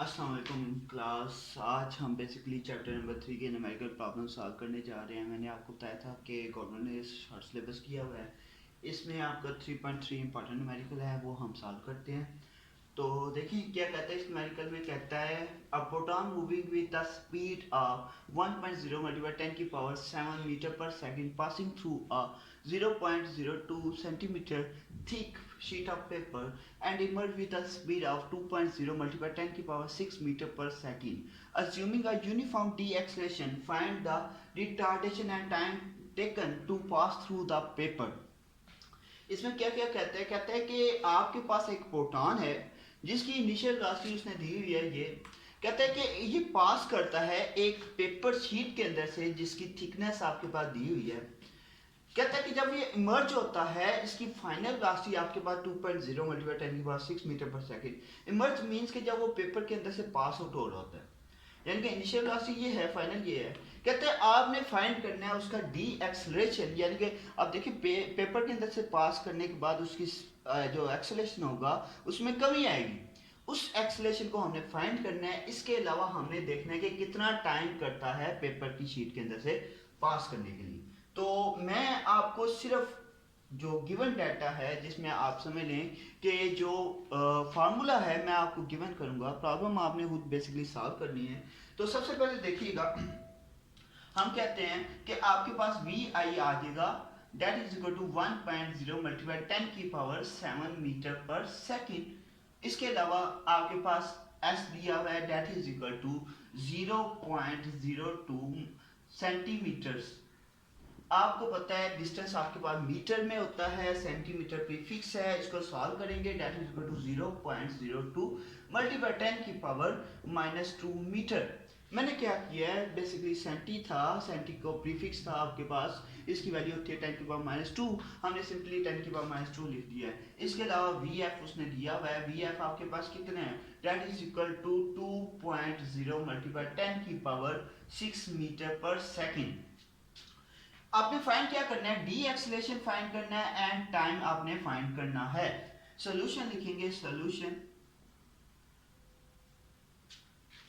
अस्सलाम वालेकुम क्लास। आज हम बेसिकली चैप्टर नंबर 3 के न्यूमेरिकल प्रॉब्लम सॉल्व करने जा रहे हैं। मैंने आपको बताया था कि गवर्नमेंट ने शॉर्ट सिलेबस किया हुआ है, इसमें आपका 3.3 इंपॉर्टेंट न्यूमेरिकल है, वो हम सॉल्व करते हैं। तो देखिए क्या कहता है इस न्यूमेरिकल में। कहता है a proton moving with the speed of 1.0 multiply 10 की पावर 7 मीटर पर second passing through a 0.02 centimeter thick sheet of paper and emerge with a speed of 2.0 multiplied 10 की power 6 meter per second. Assuming a uniform d-acceleration, find the retardation and time taken to pass through the paper. इसमें क्या क्या कहता है कि आपके पास एक proton है जिसकी इनिशियल वेलोसिटी उसने दी हुई है। ये कहता है कि ये पास करता है एक पेपर शीट के अंदर से जिसकी थिकनेस आपके पास दी हुई है। कहता है कि जब ये इमर्ज होता है इसकी फाइनल वेलोसिटी आपके पास 2.0 मल्टीप्लाई 10 की पावर 6 मीटर पर सेकंड। इमर्ज मींस कि जब वो पेपर के अंदर से पास आउट हो रहा होता है, यानी कि इनिशियल वेलोसिटी ये है, फाइनल ये है। कहते हैं आपने फाइंड करना है उसका डी एक्सलेशन, यानी कि आप देखिए पेपर के अंदर से पास करने के बाद उसकी जो एक्सलेशन होगा उसमें कमी आएगी। उस एक्सलेशन को हमने फाइंड करना है। इसके अलावा हमने देखना है कि कितना टाइम करता है पेपर की शीट के अंदर से पास करने के लिए। तो मैं आपको सिर्फ जो गिवन डाटा है जिसमें आप समझ लें कि जो फार्मूला है मैं आपको गिवन करूंगा, प्रॉब्लम आपने खुद बेसिकली सॉल्व करनी है। तो सबसे पहले देखिएगा, हम कहते हैं कि आपके पास वी आई आ जाएगा, that is equal to 1.0 multiply 10 की पावर 7 मीटर पर सेकेंड। इसके अलावा आपके पास एस दिया हुआ है, that is equal to 0.02 centimetres. आपको पता है डिस्टेंस आपके पास मीटर में होता है, सेंटीमीटर प्रीफिक्स है। इसको सॉल्व करेंगे, that is equal to 0.02 multiply 10 की पावर -2 मीटर। मैंने क्या किया है, बेसिकली सेंटी था, सेंटी को प्रीफिक्स था आपके पास, इसकी वैल्यू होती है 10 की पावर -2, हमने सिंपली 10 की पावर -2 लिख दिया है। इसके अलावा वी एफ उसने दिया हुआ है, वी एफ आपके पास कितने हैं, that is equal to 2.0 multiply 10 की पावर 6 मीटर पर सेकेंड। आपने फाइंड क्या करना है, डी एक्सलेशन फाइंड करना है एंड टाइम आपने फाइंड करना है। सोल्यूशन लिखेंगे, सोल्यूशन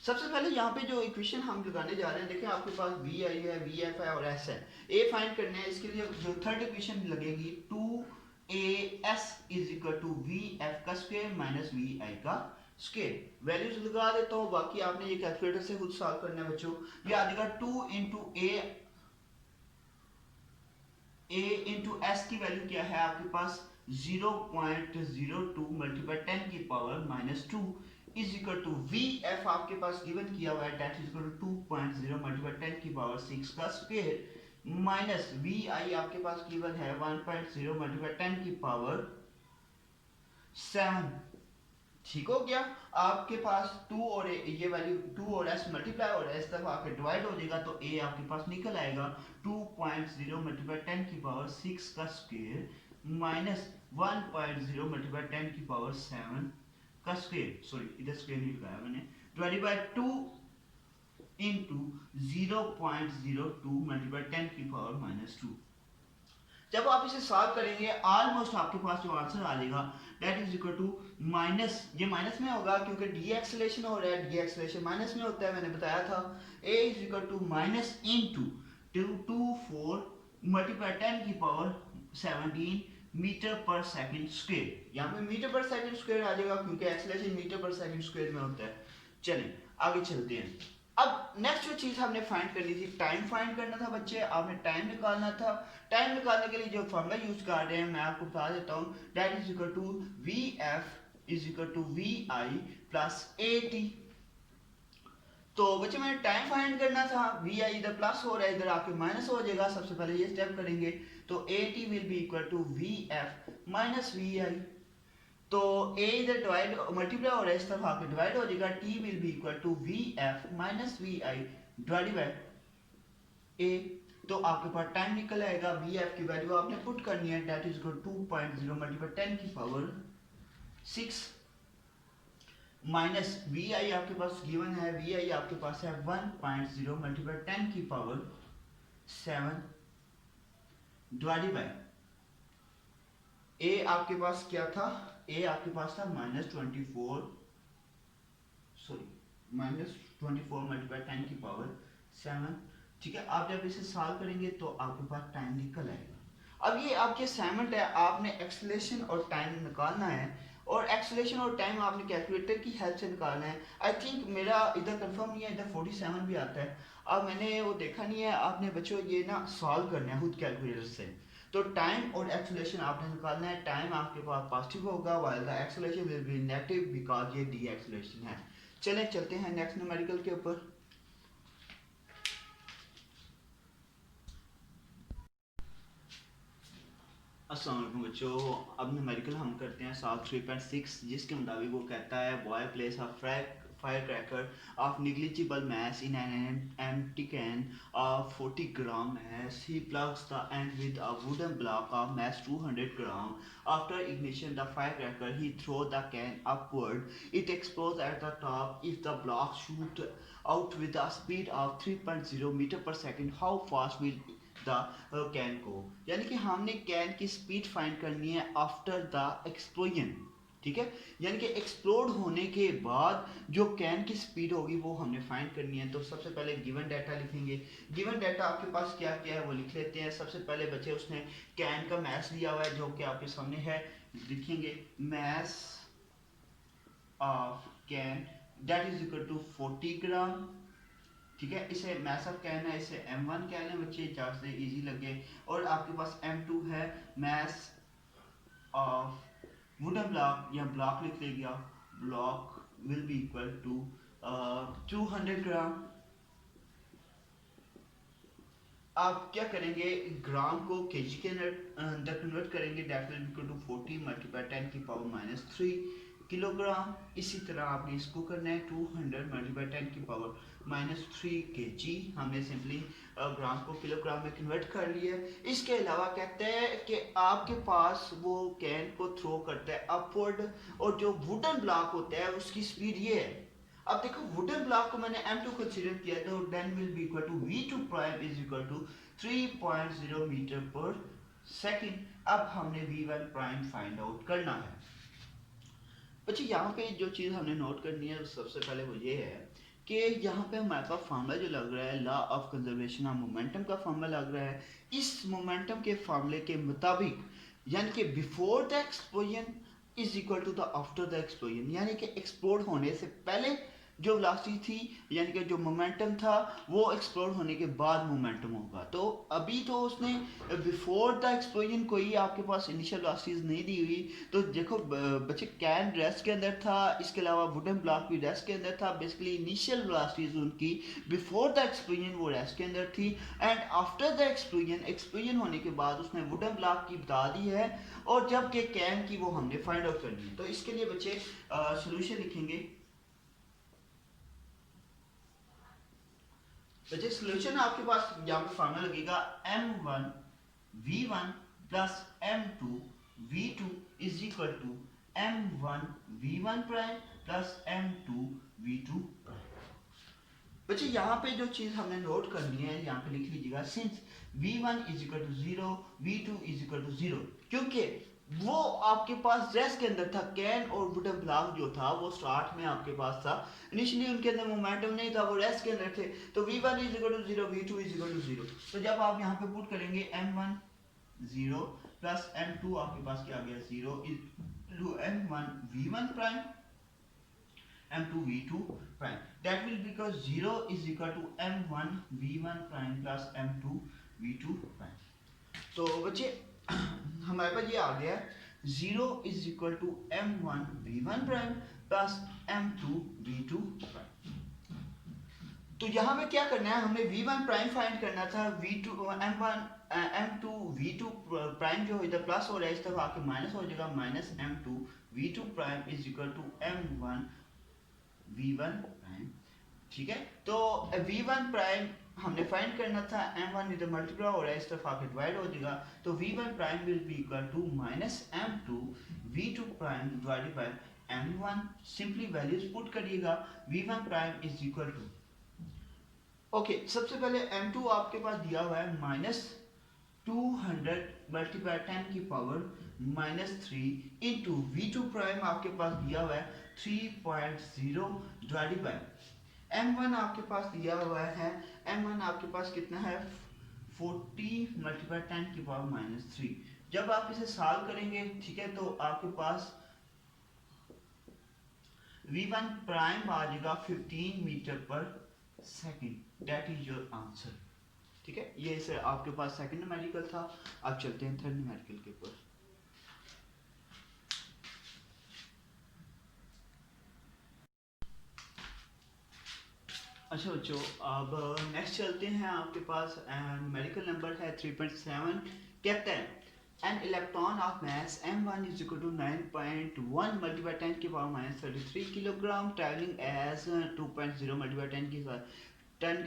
सबसे पहले यहाँ पे जो इक्वेशन हम लगाने जा रहे हैं, देखिए आपके पास वी आई है, वी एफ है और एस है। ए फाइंड करना है, इसके लिए जो थर्ड इक्वेशन लगेगी 2as is equal to V F का स्क्वायर माइनस वी आई का स्क्वायर। वैल्यूज लगा देता हूँ, बाकी आपने ये कैलकुलेटर से खुद सॉल्व करना है बच्चों। ये आ जाएगा 2 इंटू ए इंटू एस की वैल्यू क्या है आपके पास 0.02 मल्टीप्लाई 10 की power -2 is equal to V F आपके पास गिवन किया हुआ है, that is equal to 2.0 multiply 10 की पावर 6 का स्क्वायर माइनस वी आई आपके पास गिवन है 1.0 मल्टीप्लाई 10 की पावर 7। ठीक हो गया। आपके पास 2 और ये वैल्यू 2 और s मल्टीप्लाई और s तक आके डिवाइड हो जाएगा, तो a आपके पास निकल आएगा 2.0 मल्टीप्लाई 10 की पावर 6 का स्क्वायर माइनस 1.0 मल्टीप्लाई 10 की पावर 7 का स्क्वायर, सॉरी इधर स्क्वायर नहीं लगाया मैंने, डिवाइडेड बाय 2 इंटू 0.02 मल्टीप्लाई 10 की पावर -2। जब आप इसे सॉल्व करेंगे ऑलमोस्ट आपके पास जो आंसर आ जाएगा that is equal to minus, ये माइनस में होगा क्योंकि डी एक्सलेशन हो रहा है, डी एक्सलेशन माइनस में होता है, मैंने बताया था। A is equal to minus into 224 multiply 10 की पावर 17 मीटर पर सेकंड स्क्वायर। यहाँ पे मीटर पर सेकंड स्क्वायर आ जाएगा क्योंकि एक्सलेशन मीटर पर सेकंड स्क्वायर में होता है। चलिए आगे चलते हैं। अब नेक्स्ट जो चीज हमने फाइंड करनी थी, टाइम फाइंड करना था बच्चे, आपने टाइम निकालना था। टाइम निकालने के लिए जो फॉर्मूला यूज कर रहे हैं मैं आपको बता देता हूँ, that is equal to V F is equal to V I plus A T. तो बच्चे मैंने टाइम फाइंड करना था, वी आई इधर प्लस हो रहा है, इधर आके माइनस हो जाएगा। सबसे पहले ये स्टेप करेंगे, तो A T will be equal to V F minus V I. तो a इधर डिवाइड मल्टीप्लाई हो रहा है, इस तरफ आके डिवाइड हो जाएगा, t will be equal to V F minus V I divided by a। तो आपके पास टाइम निकल आएगा, वी एफ की वैल्यू आपने पुट करनी है, दैट इज इक्वल 2.0 मल्टीप्लाई 10 की पावर 6 माइनस वी आई आपके पास गिवन है, वी आई आपके पास है 1.0 मल्टीप्लाई 10 की पावर 7 डिवाइडेड बाय ए आपके पास क्या था, ए आपके पास था -24, सॉरी -24 मल्टीप्लाई 10 की पावर 7। ठीक है, आप जब इसे सॉल्व करेंगे तो आपके पास टाइम निकल आएगा। अब ये आपके असाइनमेंट है, आपने एक्सेलरेशन और टाइम निकालना है, और एक्सेलरेशन और टाइम आपने कैलकुलेटर की हेल्प से निकालना है। आई थिंक मेरा इधर कंफर्म नहीं है, इधर 47 भी आता है। अब मैंने वो देखा नहीं है, आपने बच्चों ये ना सॉल्व करना है खुद कैलकुलेटर से। तो टाइम और एक्सेलरेशन आपने निकालना है। टाइम आपके पास पॉजिटिव होगा while the acceleration will be negative because ये डी एक्सेलरेशन है। चलें चलते हैं नेक्स्ट न्यूमेरिकल के ऊपर। अस्सलाम वालेकुम बच्चों, अब न्यूमेरिकल हम करते हैं सॉल्व 3.6, जिसके मुताबिक वो कहता है boy place a fire cracker of negligible mass in an empty can of 40 gram mass. He plugs the end with a wooden block of mass 200 gram. After ignition the firecracker, he throws the can upward. It explodes at the top if the block shoot out with a speed of 3.0 meter per second. How fast will the can को, यानी कि हमने can की speed find करनी है after the explosion. ठीक है, यानी कि एक्सप्लोड होने के बाद जो कैन की स्पीड होगी वो हमने फाइंड करनी है। तो सबसे पहले गिवन डाटा लिखेंगे। गिवन डाटा आपके पास क्या क्या है वो लिख लेते हैं। सबसे पहले बच्चे उसने कैन का मैस लिया हुआ है जो कि आपके सामने है, लिखेंगे mass of can that is equal to 40 gram. ठीक है, इसे मैस ऑफ कैन है, इसे M1 कह लें बच्चे, चार से इजी लगे। और आपके पास M2 है, मैस ऑफ वुडन ब्लॉक या ब्लॉक लिख लेगा, block will be equal to 200 gram. आप क्या करेंगे, ग्राम को केजी के अंदर कन्वर्ट करेंगे, that will equal to 40 multiply 10 की पावर -3 किलोग्राम। इसी तरह आपने इसको करना है 200 मल्टीप्लाई 10 की पावर -3 केजी। हमने सिंपली ग्राम को किलोग्राम में कन्वर्ट कर लिया है। इसके अलावा कहते हैं कि आपके पास वो कैन को थ्रो करता है अपवर्ड, और जो वुडन ब्लॉक होता है उसकी स्पीड ये है। अब देखो वुडन ब्लॉक को मैंने M2 कंसीडर किया, तो then will be equal to V2 prime is equal to 3.0 metre पर सेकंड। अब हमने V1 प्राइम फाइंड आउट करना है। बच्चे यहाँ पे जो चीज़ हमने नोट करनी है सबसे पहले वो ये है कि यहाँ पे हमारे पास फार्मूला जो लग रहा है law of conservation of momentum का फार्मूला लग रहा है। इस मोमेंटम के फार्मूले के मुताबिक यानी कि before the explosion is equal to the after the explosion, यानी कि एक्सप्लोड होने से पहले जो वेलोसिटी थी यानी कि जो मोमेंटम था वो एक्सप्लोड होने के बाद मोमेंटम होगा। तो अभी तो उसने बिफोर द एक्सप्लोजन कोई आपके पास इनिशियल वेलोसिटीज नहीं दी हुई। तो देखो बच्चे कैन रेस्ट के अंदर था, इसके अलावा वुडन ब्लॉक भी रेस्ट के अंदर था। बेसिकली इनिशियल वेलोसिटीज उनकी बिफोर द एक्सप्लोजन वो रेस्ट के अंदर थी, and after the explosion, explosion होने के बाद उसने वुडन ब्लॉक की बता दी है, और जबकि कैन की वो हमने फाइंड आउट करनी है। तो इसके लिए बच्चे सोल्यूशन लिखेंगे। बच्चे सोल्यूशन आपके पास यहाँ पे फार्मूला लगेगा M1 V1 plus M2 V2 is equal to M1 V1 prime plus M2 V2 prime. बच्चे यहाँ पे जो चीज हमने नोट करनी है यहाँ पे लिख लीजिएगा, since V1 is equal to 0 V2 is equal to 0, क्योंकि वो आपके पास रेस्ट के अंदर था। कैन और वुडन ब्लॉक जो था वो स्टार्ट में आपके पास था, इनिशियली उनके अंदर मोमेंटम नहीं था, वो रेस्ट के अंदर थे। तो V1 is equal to 0 V2 is equal to 0। तो जब आप यहाँ पे पुट करेंगे M1 0 प्लस M2 आपके पास क्या आ गया 0 to M1 V1 prime M2 V2 prime, that will because 0 is equal to M1 V1 prime plus M2 V2 prime. तो बच्चे हमारे पास ये आ गया 0 is equal to M1 V1 prime plus M2 V2 prime. तो यहाँ पे क्या करना है, हमें V1 प्राइम फाइंड करना था। V2 M1 M2 V2 prime जो इधर प्लस हो रहा है इस तरफ आके माइनस हो जाएगा, minus M2 V2 prime is equal to M1 V1 prime. ठीक है, तो V1 प्राइम हमने फाइंड करना था, M1 इधर मल्टीप्लाई हो रहा है इस तरफ आके डिवाइड हो जाएगा, तो V1 prime will be equal to minus M2 V2 prime divided by M1। Simply values put करिएगा, V1 prime is equal to okay सबसे पहले M2 आपके पास दिया हुआ है -200 मल्टीप्लाई 10 की पावर -3 इंटू V2 प्राइम आपके पास दिया हुआ है 3.0 डिवाइडेड बाय m1 आपके पास दिया हुआ है, m1 आपके पास कितना है 40 मल्टीप्लाई 10 की पावर -3। जब आप इसे सॉल्व करेंगे, ठीक है, तो आपके पास v1 प्राइम आ जाएगा 15 मीटर पर second. That is your answer. ठीक है, ये सर आपके पास सेकंड न्यूमेरिकल था। अब चलते हैं थर्ड न्यूमेरिकल के ऊपर। अच्छा बच्चों, अब नेक्स्ट चलते हैं। आपके पास न्यूमेरिकल नंबर है 3.7। कहता है an electron of mass m1 is equal to 9.1 multiplied 10 की power -33 kilogram traveling as 2.0 multiplied 10 की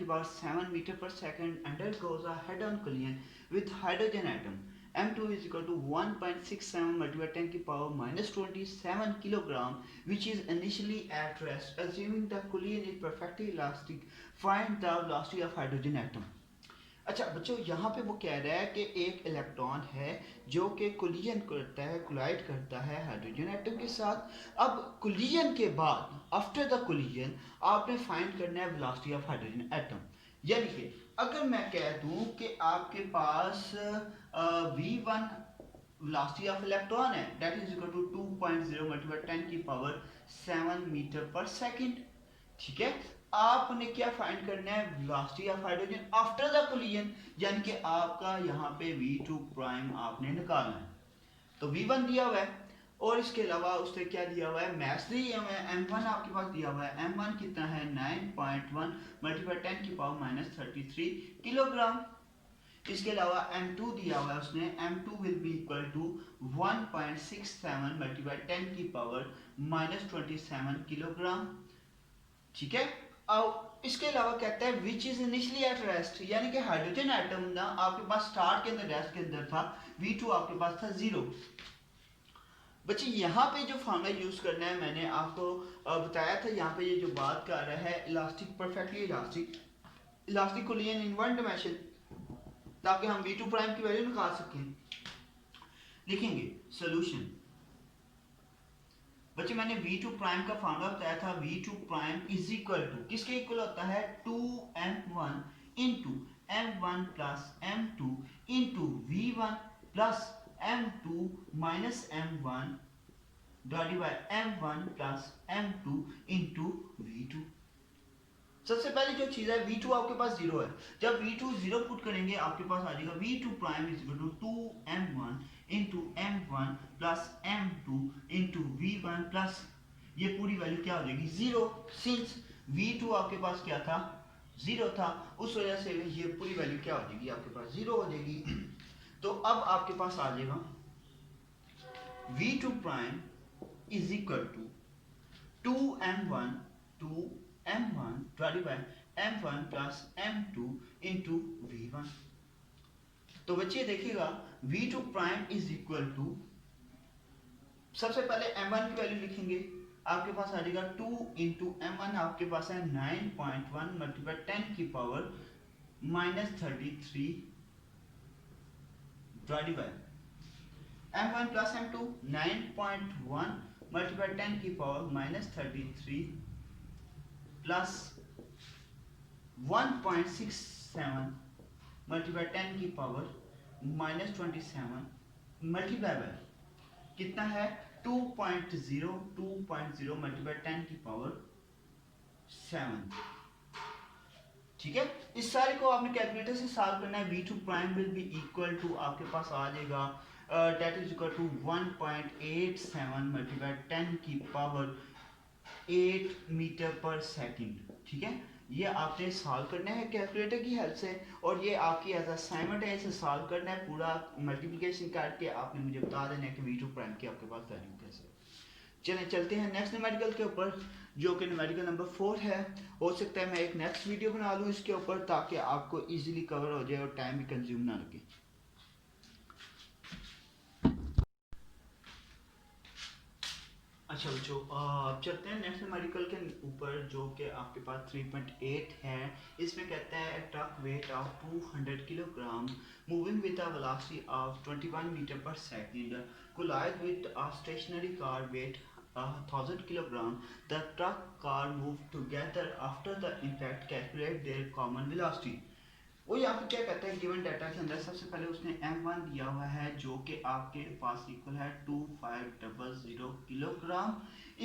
पावर 7 मीटर पर second undergoes a head-on collision with hydrogen atom m2 is equal to 1.67 multiplied 10 की power -27 kilogram which is initially at rest. Assuming the collision is perfectly elastic, find the velocity of hydrogen atom. अच्छा बच्चों, यहाँ पे वो कह रहा है कि एक इलेक्ट्रॉन है जो कि कोलिजन करता है, कोलाइड करता है हाइड्रोजन एटम के साथ। अब कोलिजन के बाद, आफ्टर द कोलिजन, आपने फाइंड करना है वेलोसिटी ऑफ हाइड्रोजन एटम। यानी कि अगर मैं कह दूं कि आपके पास v1 वेलोसिटी ऑफ इलेक्ट्रॉन है, that is equal to 2.0 multiply 10 की पावर 7 मीटर पर सेकंड। ठीक है, आपने क्या फाइंड करना है velocity of hydrogen after the collision, यानी कि आपका यहाँ पे v2 प्राइम आपने निकालना है। तो v1 दिया हुआ है और इसके अलावा उसने क्या दिया हुआ है, मैथ्स दिया हुआ है। m1 आपके पास दिया हुआ है, m1 कितना है 9.1 मल्टीप्लाई 10 की पावर -33 किलोग्राम। इसके अलावा m2 दिया हुआ है उसने, m2 will be equal to 1.67 multiply 10 की पावर -27 किलोग्राम। ठीक है, अब इसके अलावा कहता है which is initially at rest, यानी कि हाइड्रोजन एटम ना आपके पास स्टार्ट के अंदर, रेस्ट के अंदर था, v2 आपके पास था 0। बच्चे यहाँ पे जो फॉर्मूला यूज करना है मैंने आपको बताया था। यहाँ पे ये जो बात कर रहा है elastic, perfectly elastic, elastic collision in one dimension, ताकि हम v2 प्राइम की वैल्यू निकाल सकें। लिखेंगे सोल्यूशन। बच्चे मैंने v2 प्राइम का फॉर्मूला बताया था, v2 prime is equal to किसके इक्वल होता है 2m1 into m1 plus m2 into v1 plus m2 minus m1 divided by m1 plus m2 into v2। सबसे पहले जो चीज है v2 आपके पास 0 है। जब v2 0 पुट करेंगे आपके पास आ जाएगा v2 prime is equal to 2m1 into m1 plus m2 into v1 plus ये पूरी वैल्यू क्या हो जाएगी 0। सिंस v2 आपके पास क्या था 0 था, उस वजह से ये पूरी वैल्यू क्या हो जाएगी आपके पास 0 हो जाएगी। तो अब आपके पास आ जाएगा v2 prime is equal to 2m1 2m1 divided by m1 plus m2 into v1। तो बच्चे देखिएगा v2 prime is equal to, सबसे पहले m1 की वैल्यू लिखेंगे, आपके पास आ जाएगा 2 इंटू m1 आपके पास है 9.1 मल्टीप्लाई 10 की power -33 divided by m1 plus m2 9.1 multiply 10 की पावर -33 प्लस 1.67 मल्टीप्लाई 10 की पावर -27 मल्टीप्लाई बाय कितना है 2.0 मल्टीप्लाई 10 की पावर 7। ठीक है, इस सारे को आपने कैलकुलेटर से सॉल्व करना है। v2 prime will be equal to आपके पास आ जाएगा that is equal to 1.87 multiply 10 की पावर 8 मीटर पर सेकंड। ठीक है, ये आपने सॉल्व करना है कैलकुलेटर की हेल्प से, और ये आपकी एज असाइनमेंट है, इसे सॉल्व करना है पूरा मल्टीप्लिकेशन करके आपने मुझे बता देना है कि v2 प्राइम की आपके पास वैल्यू कैसे। चलें चलते हैं नेक्स्ट न्यूमेरिकल के ऊपर, जो कि न्यूमेरिकल नंबर 4 है। हो सकता है मैं एक नेक्स्ट वीडियो बना लूँ इसके ऊपर, ताकि आपको इजीली कवर हो जाए और टाइम भी कंज्यूम ना लगे। अच्छा बच्चों, अब चलते हैं नेक्स्ट न्यूमेरिकल के ऊपर, जो कि आपके पास 3.8 है। इसमें कहता है truck weight of 200 kilogram moving with a velocity of 21 metre पर second collide with a stationary car weight 1000 kilogram, the truck car moved together after the impact. Calculate their common velocity. वो यहाँ पे क्या कहता है, गिवन डाटा के अंदर सबसे पहले उसने m1 दिया हुआ है जो कि आपके पास इक्वल है 2500 किलोग्राम।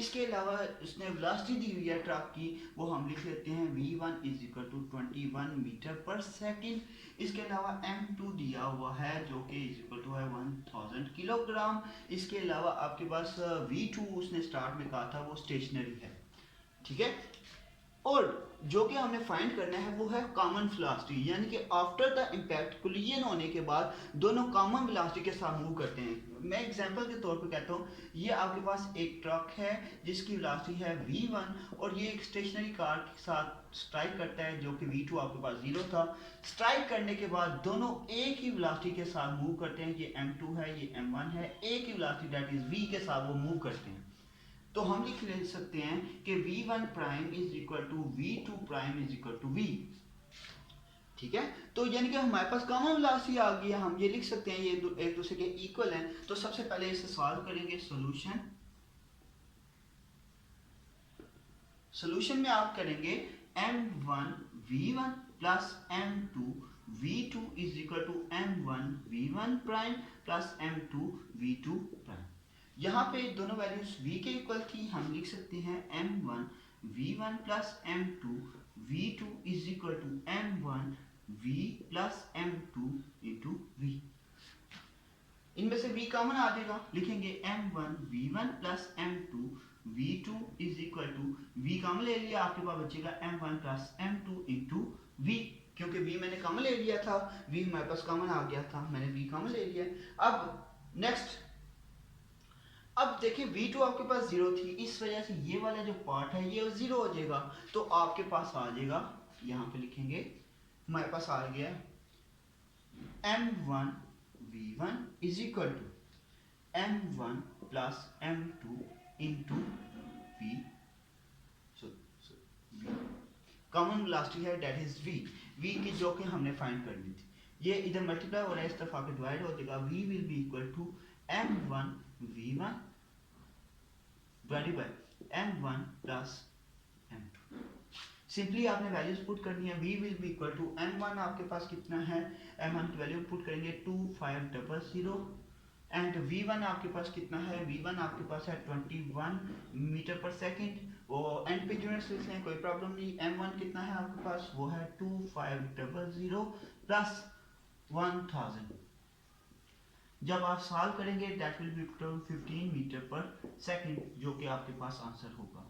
इसके अलावा उसने वेलोसिटी दी हुई है ट्रक की, वो हम लिख लेते हैं v1 is equal to 21 metre पर सेकंड। इसके अलावा m2 दिया हुआ है जो कि इज इक्वल टू है 1000 किलोग्राम। इसके अलावा आपके पास v2 उसने स्टार्ट में कहा था वो स्टेशनरी है, ठीक है। और जो कि हमें फाइंड करना है वो है कॉमन वेलोसिटी, यानी कि आफ्टर द इम्पैक्ट कोलिजन होने के बाद दोनों कॉमन वेलोसिटी के साथ मूव करते हैं। मैं एग्जांपल के तौर पर कहता हूँ, ये आपके पास एक ट्रक है जिसकी वेलोसिटी है v1 और ये एक स्टेशनरी कार के साथ स्ट्राइक करता है जो कि v2 आपके पास 0 था। स्ट्राइक करने के बाद दोनों एक ही वेलोसिटी के साथ मूव करते हैं, ये m2 है ये m1 है, एक ही वेलोसिटी दैट इज v के साथ वो मूव करते हैं। तो हम लिख ले सकते हैं कि v1 prime is equal to v2 prime is equal to v, ठीक है। तो यानी कि हमारे पास कॉमन वेलोसिटी आ गई है, हम ये लिख सकते हैं ये एक दूसरे के इक्वल हैं। तो सबसे पहले इसे सॉल्व करेंगे। सॉल्यूशन में आप करेंगे m1 v1 plus m2 v2 is equal to m1 v1 prime plus m2 v2 prime. यहाँ पे दोनों वैल्यूज v के इक्वल थी, हम लिख सकते हैं m1 v1 plus m2 v2 is equal to m1 v plus m2 into v। इनमें से v कॉमन आ जाएगा, लिखेंगे m1 v1 plus m2 v2 is equal to v common ले लिया, आपके पास बचेगा m1 plus m2 into v। क्योंकि v मैंने कॉमन ले लिया था, v हमारे पास कॉमन आ गया था, मैंने v कॉमन ले लिया। अब नेक्स्ट, अब देखिए v2 आपके पास 0 थी, इस वजह से ये वाला जो पार्ट है ये 0 हो जाएगा। तो आपके पास आ जाएगा, यहाँ पे लिखेंगे हमारे पास आ गया m1 v1 is equal to m1 plus m2 into v। Common velocity है दैट इज v की जो कि हमने फाइंड करनी थी। ये इधर मल्टीप्लाई हो रहा है, इस तरफ आके डिवाइड हो जाएगा, v will be equal to m1 v1 divided by m1 plus m2। Simply आपने वैल्यूज पुट करनी है। v will be equal to m1 आपके पास कितना है, m1 की वैल्यू पुट करेंगे 2500 एंड v1 आपके पास कितना है, v1 आपके पास है 21 मीटर पर सेकंड। और एंड पे यूनिट्स लिख लें, कोई प्रॉब्लम नहीं। m1 कितना है आपके पास, वो है 2500 प्लस 1000। जब आप सॉल्व करेंगे दैट विल बी 15 मीटर पर सेकंड, जो कि आपके पास आंसर होगा।